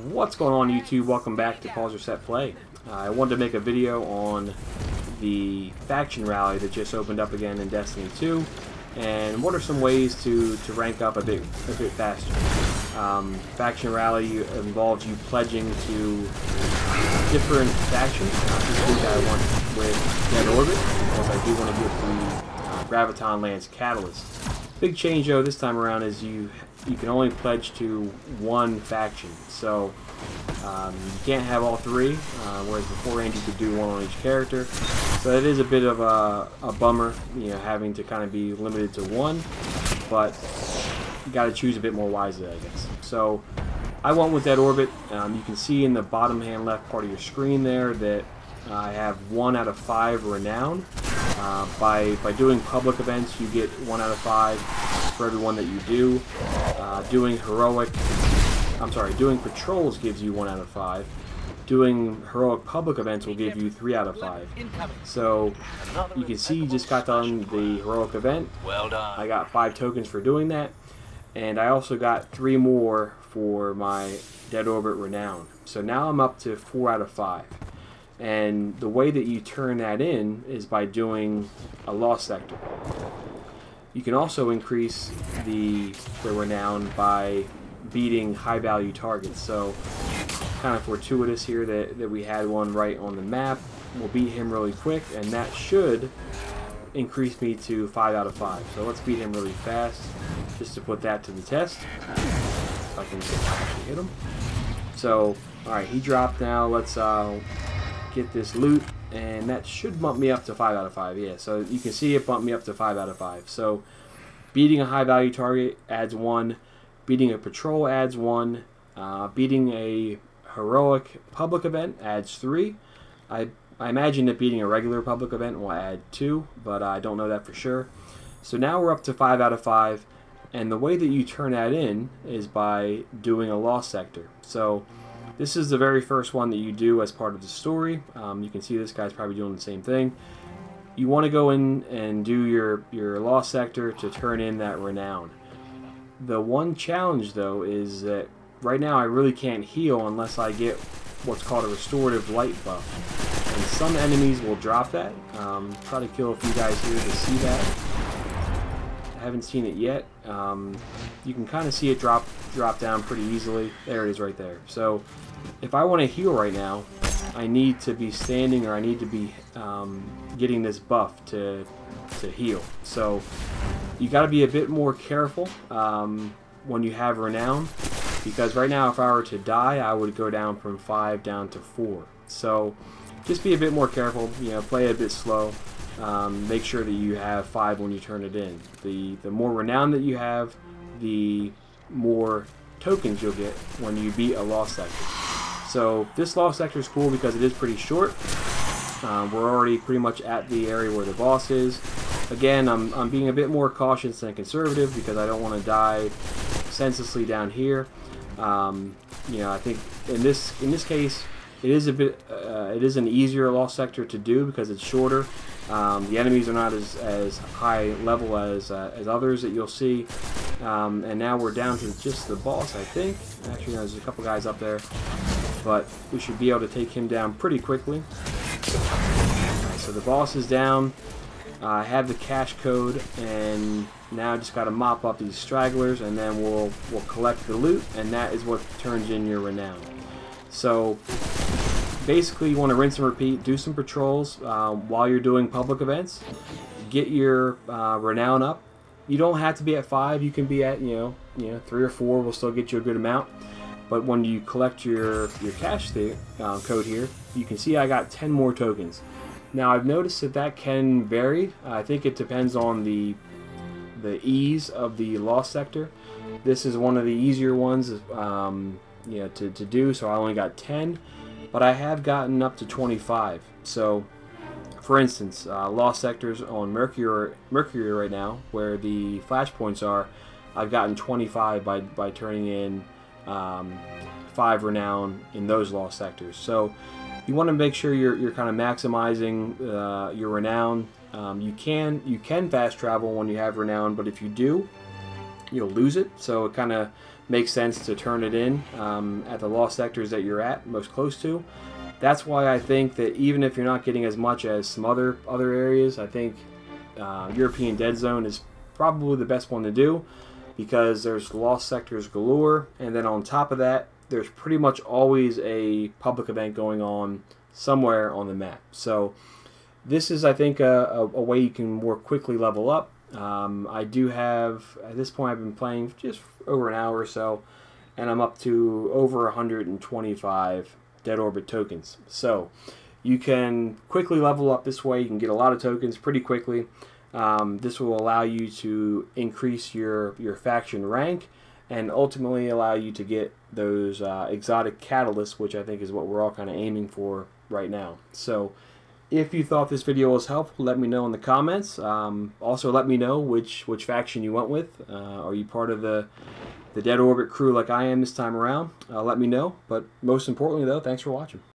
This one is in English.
What's going on, YouTube? Welcome back to Pause or Set Play. I wanted to make a video on the faction rally that just opened up again in Destiny 2, and what are some ways to rank up a bit faster. Faction rally involves you pledging to different factions. This week I went with Dead Orbit because I do want to get the Graviton Lance Catalyst. Big change though this time around is you can only pledge to one faction, so you can't have all three, whereas beforehand you could do one on each character. So it is a bit of a bummer, you know, having to kind of be limited to one, but you got to choose a bit more wisely, I guess. So I went with Dead Orbit. You can see in the bottom hand left part of your screen there that I have 1 out of 5 renown. By doing public events, you get 1 out of 5 for every one that you do. Doing patrols gives you 1 out of 5. Doing heroic public events will give you 3 out of 5. So you can see you just got done the heroic event. Well done. I got 5 tokens for doing that, and I also got 3 more for my Dead Orbit renown. So now I'm up to 4 out of 5. And the way that you turn that in is by doing a lost sector. You can also increase the renown by beating high value targets. So kind of fortuitous here that we had one right on the map. We'll beat him really quick, and that should increase me to 5 out of 5. So let's beat him really fast just to put that to the test. If I can actually hit him. So alright, he dropped now. Let's get this loot, and that should bump me up to 5 out of 5. Yeah, so you can see it bumped me up to 5 out of 5. So beating a high value target adds 1, beating a patrol adds 1, beating a heroic public event adds 3. I imagine that beating a regular public event will add 2, but I don't know that for sure. So now we're up to 5 out of 5, and the way that you turn that in is by doing a lost sector. So this is the very first one that you do as part of the story. You can see this guy's probably doing the same thing. You want to go in and do your lost sector to turn in that renown. The one challenge though is that right now I really can't heal unless I get what's called a restorative light buff. And some enemies will drop that. Try to kill a few guys here to see that. I haven't seen it yet. You can kind of see it drop down pretty easily. There it is right there. So if I want to heal right now, I need to be standing, or I need to be getting this buff to heal. So you got to be a bit more careful when you have renown, because right now if I were to die, I would go down from 5 down to 4. So just be a bit more careful, you know, play it a bit slow. Make sure that you have 5 when you turn it in. The more renown that you have, the more tokens you'll get when you beat a lost sector. So this lost sector is cool because it is pretty short. We're already pretty much at the area where the boss is. Again, I'm being a bit more cautious than conservative because I don't want to die senselessly down here. You know, I think in this case it is it is an easier lost sector to do because it's shorter. The enemies are not as high level as others that you'll see. And now we're down to just the boss, I think. Actually, there's a couple guys up there, but we should be able to take him down pretty quickly. Alright, so the boss is down. I have the cache code, and now I just got to mop up these stragglers, and then we'll collect the loot, and that is what turns in your renown. So basically, you want to rinse and repeat, do some patrols while you're doing public events, get your renown up. You don't have to be at 5. You can be at you know 3 or 4. Will still get you a good amount. But when you collect your cache code here, you can see I got 10 more tokens. Now I've noticed that can vary. I think it depends on the ease of the lost sector. This is one of the easier ones, you know, to do. So I only got 10. But I have gotten up to 25. So, for instance, lost sectors on Mercury right now, where the flashpoints are, I've gotten 25 by turning in 5 renown in those lost sectors. So you want to make sure you're kind of maximizing your renown. You can fast travel when you have renown, but if you do, you'll lose it. So it kind of makes sense to turn it in at the lost sectors that you're at most close to. That's why I think that even if you're not getting as much as some other areas, I think European Dead Zone is probably the best one to do, because there's lost sectors galore, and then on top of that, there's pretty much always a public event going on somewhere on the map. So this is, I think, a way you can more quickly level up. I do have, at this point, I've been playing just over an hour or so, and I'm up to over 125 Dead Orbit tokens. So you can quickly level up this way. You can get a lot of tokens pretty quickly. This will allow you to increase your faction rank, and ultimately allow you to get those exotic catalysts, which I think is what we're all kind of aiming for right now. So if you thought this video was helpful, let me know in the comments. Also, let me know which faction you went with. Are you part of the Dead Orbit crew like I am this time around? Let me know. But most importantly, though, thanks for watching.